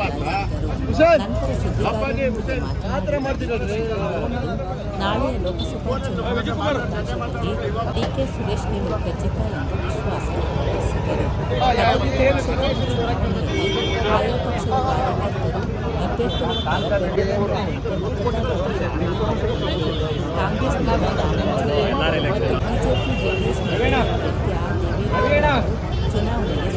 ನಂತರ ಸುದ್ದಿಗಾರರೊಂದಿಗೆ ಮಾತನಾಡಿ ನಾಳೆ ಲೋಕಸಭಾ ಚುನಾವಣೆಯಲ್ಲಿ ಡಿಕೆ ಸುರೇಶ್ ಗೆಲುವು ಖಚಿತ ಎಂದು ವಿಶ್ವಾಸ ವ್ಯಕ್ತಪಡಿಸಿದರು. ಆಯಾ ಪಕ್ಷದ ಕಾರ್ಯಕರ್ತರು ಅಭ್ಯರ್ಥಿಗಳ ಕಾಂಗ್ರೆಸ್ನ ಬಿಜೆಪಿ ಜೆಡಿಎಸ್ ಚುನಾವಣೆಗೆ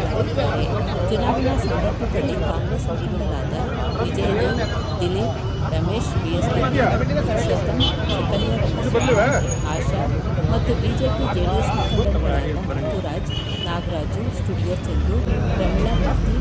ಸ್ಪರ್ಧಿಸಿದ್ದಾರೆ. ಚುನಾವಣಾ ಸಂದರ್ಭದಲ್ಲಿ ಕಾಂಗ್ರೆಸ್ ಮುಖಂಡರಾದ ವಿಜಯದೇವ್, ದಿಲೀಪ್, ರಮೇಶ್, ಪುರುಷೋತ್ತಮ್, ಸುಕನ್ಯಾ, ಆಶಾ ಮತ್ತು ಬಿಜೆಪಿ ಜೆಡಿಎಸ್ ಮುಖಂಡರುಗಳಾದ ಮುತ್ತುರಾಜ್, ನಾಗರಾಜು, ಸ್ಟುಡಿಯೋ ಚಂದ್ರು, ಪ್ರಮೀಳಾ ಮೂರ್ತಿ,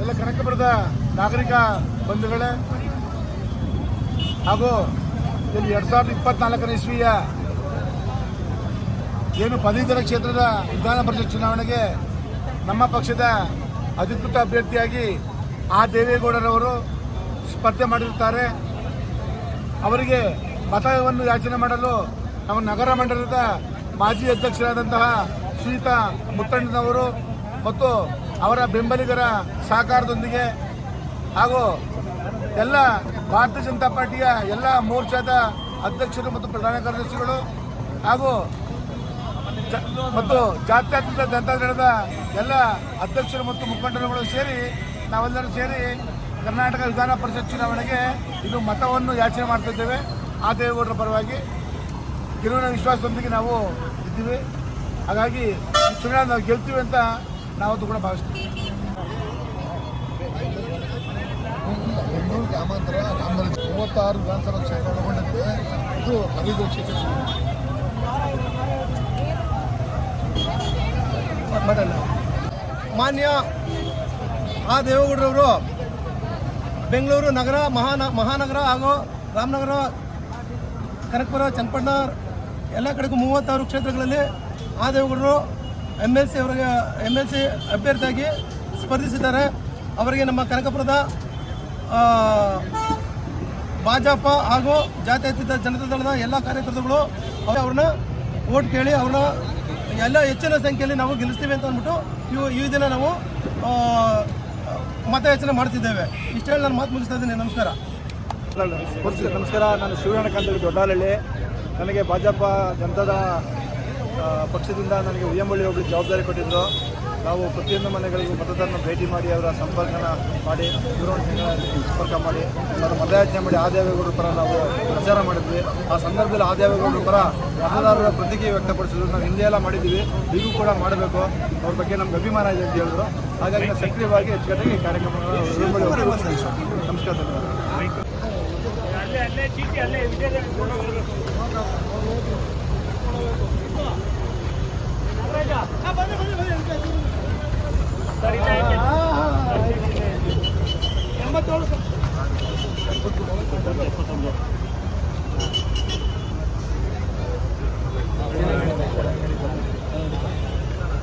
ಎಲ್ಲ ಕನಕಪುರದ ನಾಗರಿಕ ಬಂಧುಗಳೇ ಹಾಗೂ ಇಲ್ಲಿ 2024ನೇ ಇಸ್ವಿಯ ಏನು ಪದವೀಧರ ಕ್ಷೇತ್ರದ ವಿಧಾನ ಪರಿಷತ್ ಚುನಾವಣೆಗೆ ನಮ್ಮ ಪಕ್ಷದ ಅಧಿಕೃತ ಅಭ್ಯರ್ಥಿಯಾಗಿ ದೇವೇಗೌಡರವರು ಸ್ಪರ್ಧೆ ಮಾಡಿರುತ್ತಾರೆ. ಅವರಿಗೆ ಮತವನ್ನು ಯಾಚನೆ ಮಾಡಲು ನಮ್ಮ ನಗರ ಮಂಡಲದ ಮಾಜಿ ಅಧ್ಯಕ್ಷರಾದಂತಹ ಶ್ರೀಯುತ ಮುತ್ತಣ್ಣನವರು ಮತ್ತು ಅವರ ಬೆಂಬಲಿಗರ ಸಹಕಾರದೊಂದಿಗೆ ಹಾಗೂ ಎಲ್ಲ ಭಾರತೀಯ ಜನತಾ ಪಾರ್ಟಿಯ ಎಲ್ಲ ಮೋರ್ಚಾದ ಅಧ್ಯಕ್ಷರು ಮತ್ತು ಪ್ರಧಾನ ಕಾರ್ಯದರ್ಶಿಗಳು ಹಾಗೂ ಜಾತ್ಯತೀತ ಜನತಾದಳದ ಎಲ್ಲ ಅಧ್ಯಕ್ಷರು ಮತ್ತು ಮುಖಂಡರುಗಳು ಸೇರಿ ನಾವೆಲ್ಲರೂ ಸೇರಿ ಕರ್ನಾಟಕ ವಿಧಾನ ಪರಿಷತ್ ಚುನಾವಣೆಗೆ ಇದು ಮತವನ್ನು ಯಾಚನೆ ಮಾಡ್ತಿದ್ದೇವೆ. ದೇವೇಗೌಡರ ಪರವಾಗಿ ಗೆಲುವಿನ ವಿಶ್ವಾಸದೊಂದಿಗೆ ನಾವು ಇದ್ದೀವಿ. ಹಾಗಾಗಿ ಚುನಾವಣೆ ನಾವು ಗೆಲ್ತೀವಿ ಅಂತ ನಾವತ್ತು ಕೂಡ ಭಾವಿಸ್ತೀವಿ. ಬೆಂಗಳೂರು ಗ್ರಾಮಾಂತರ 36 ವಿಧಾನಸಭಾ ಕ್ಷೇತ್ರ ಒಳಗೊಂಡಂತೆ ಇದು ಪದವೀಧರ ಕ್ಷೇತ್ರ. ಮಾನ್ಯ ದೇವೇಗೌಡರವರು ಬೆಂಗಳೂರು ನಗರ ಮಹಾನಗರ ಹಾಗೂ ರಾಮನಗರ, ಕನಕಪುರ, ಚನ್ನಪಟ್ಟಣ ಎಲ್ಲ ಕಡೆಗೂ 36 ಕ್ಷೇತ್ರಗಳಲ್ಲಿ ದೇವೇಗೌಡರು MLC ಅಭ್ಯರ್ಥಿಯಾಗಿ ಸ್ಪರ್ಧಿಸಿದ್ದಾರೆ. ಅವರಿಗೆ ನಮ್ಮ ಕನಕಪುರದ ಭಾಜಪ ಹಾಗೂ ಜಾತ್ಯತೀತ ಜನತಾದಳದ ಎಲ್ಲ ಕಾರ್ಯಕರ್ತರುಗಳು ಅವ್ರನ್ನ ಓಟ್ ಕೇಳಿ ಅವ್ರನ್ನ ಎಲ್ಲ ಹೆಚ್ಚಿನ ಸಂಖ್ಯೆಯಲ್ಲಿ ನಾವು ಗೆಲ್ಲಿಸ್ತೀವಿ ಅಂತ ಅಂದ್ಬಿಟ್ಟು ಈ ದಿನ ನಾವು ಮತಯಾಚನೆ ಮಾಡ್ತಿದ್ದೇವೆ. ಇಷ್ಟು ಹೇಳಿ ನಾನು ಮಾತು ಮುಗಿಸ್ತಾ ಇದ್ದೀನಿ. ನಮಸ್ಕಾರ. ನಾನು ಶಿವಣ್ಣಕಾಂತ ದೊಡ್ಡಹಳ್ಳಿ. ನನಗೆ ಭಾಜಪ ಜನತಾದಳ ಪಕ್ಷದಿಂದ ನನಗೆ ಉಯ್ಯಂಬಳ್ಳಿ ಹೋಗಲಿಕ್ಕೆ ಜವಾಬ್ದಾರಿ ಕೊಟ್ಟಿದ್ದರು. ನಾವು ಪ್ರತಿಯೊಂದು ಮನೆಗಳಿಗೂ ಮತದಾರನ ಭೇಟಿ ಮಾಡಿ ಅವರ ಸಂಪರ್ಕನ ಮಾಡಿ ದೂರವಾಣಿ ಸಂಪರ್ಕ ಮಾಡಿ ಅವರು ಮತಯಾಚನೆ ಮಾಡಿ ದೇವೇಗೌಡರ ಪರ ನಾವು ಪ್ರಚಾರ ಮಾಡಿದ್ವಿ. ಆ ಸಂದರ್ಭದಲ್ಲಿ ದೇವೇಗೌಡರ ಪರ ಮತದಾರರ ಪ್ರತಿಕ್ರಿಯೆ ವ್ಯಕ್ತಪಡಿಸಿದ್ರು. ನಾವು ಹಿಂದೆ ಎಲ್ಲ ಮಾಡಿದ್ದೀವಿ, ಈಗೂ ಕೂಡ ಮಾಡಬೇಕು, ಅವ್ರ ಬಗ್ಗೆ ನಮ್ಗೆ ಅಭಿಮಾನ ಇದೆ ಅಂತ ಹೇಳಿದ್ರು. ಹಾಗಾಗಿ ನಾವು ಸಕ್ರಿಯವಾಗಿ ಅಚ್ಚುಕಟ್ಟಾಗಿ ಕಾರ್ಯಕ್ರಮಗಳು ನಮಸ್ಕಾರ.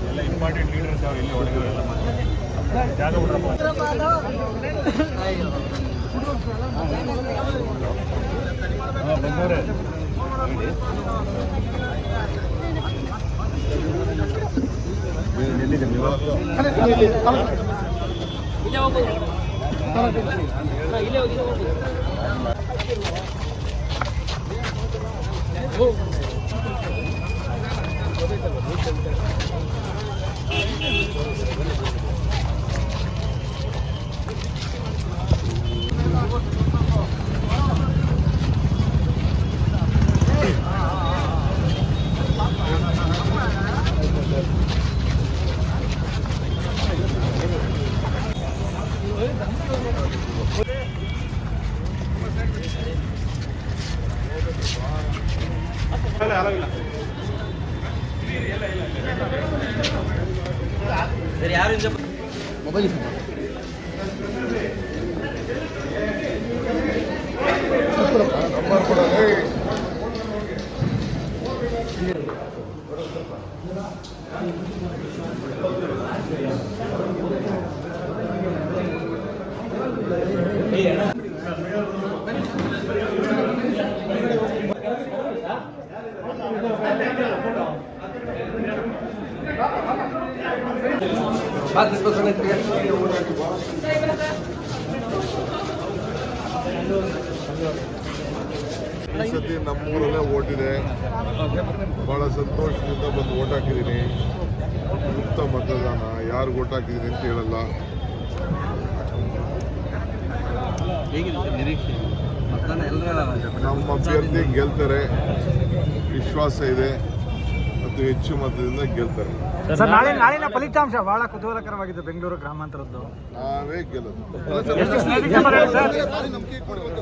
ಎಲ್ಲ ಇಂಪಾರ್ಟೆಂಟ್ ಲೀಡರ್ಸ್ ಅವರು ಇಲ್ಲಿ ಒಳಗೆ ಜಾಗ ಬಂದವರೇ ಎಲ್ಲಿದೆ ನೀವು? ಇಲ್ಲೇ ಹೋಗಿ ಮೊಬೈಲ್ ನಂಬರ್ ಕೊಡಲೇ ಈ ಸತಿ ನಮ್ಮೂರಲ್ಲೇ ಓಟ್ ಇದೆ. ಬಹಳ ಸಂತೋಷದಿಂದ ಬಂದು ಓಟ್ ಹಾಕಿದ್ದೀನಿ. ಮುಕ್ತ ಮತದಾನ. ಯಾರು ಓಟ್ ಹಾಕಿದ್ದೀನಿ ಅಂತ ಹೇಳಲ್ಲ. ನಮ್ಮ ಅಭ್ಯರ್ಥಿ ಗೆಲ್ತಾರೆ, ವಿಶ್ವಾಸ ಇದೆ ಮತ್ತು ಹೆಚ್ಚು ಮತದಿಂದ ಗೆಲ್ತಾರೆ. ಸರ್ ನಾಳಿನ ಫಲಿತಾಂಶ ಬಹಳ ಕುತೂಹಲಕರವಾಗಿದ್ದು ಬೆಂಗಳೂರು ಗ್ರಾಮಾಂತರದ್ದು. ನಾವೇ ಗೆಲ್ಲೋದು. ನಂಬಿಕೆ ಕೊಡ್ಬೇಕು.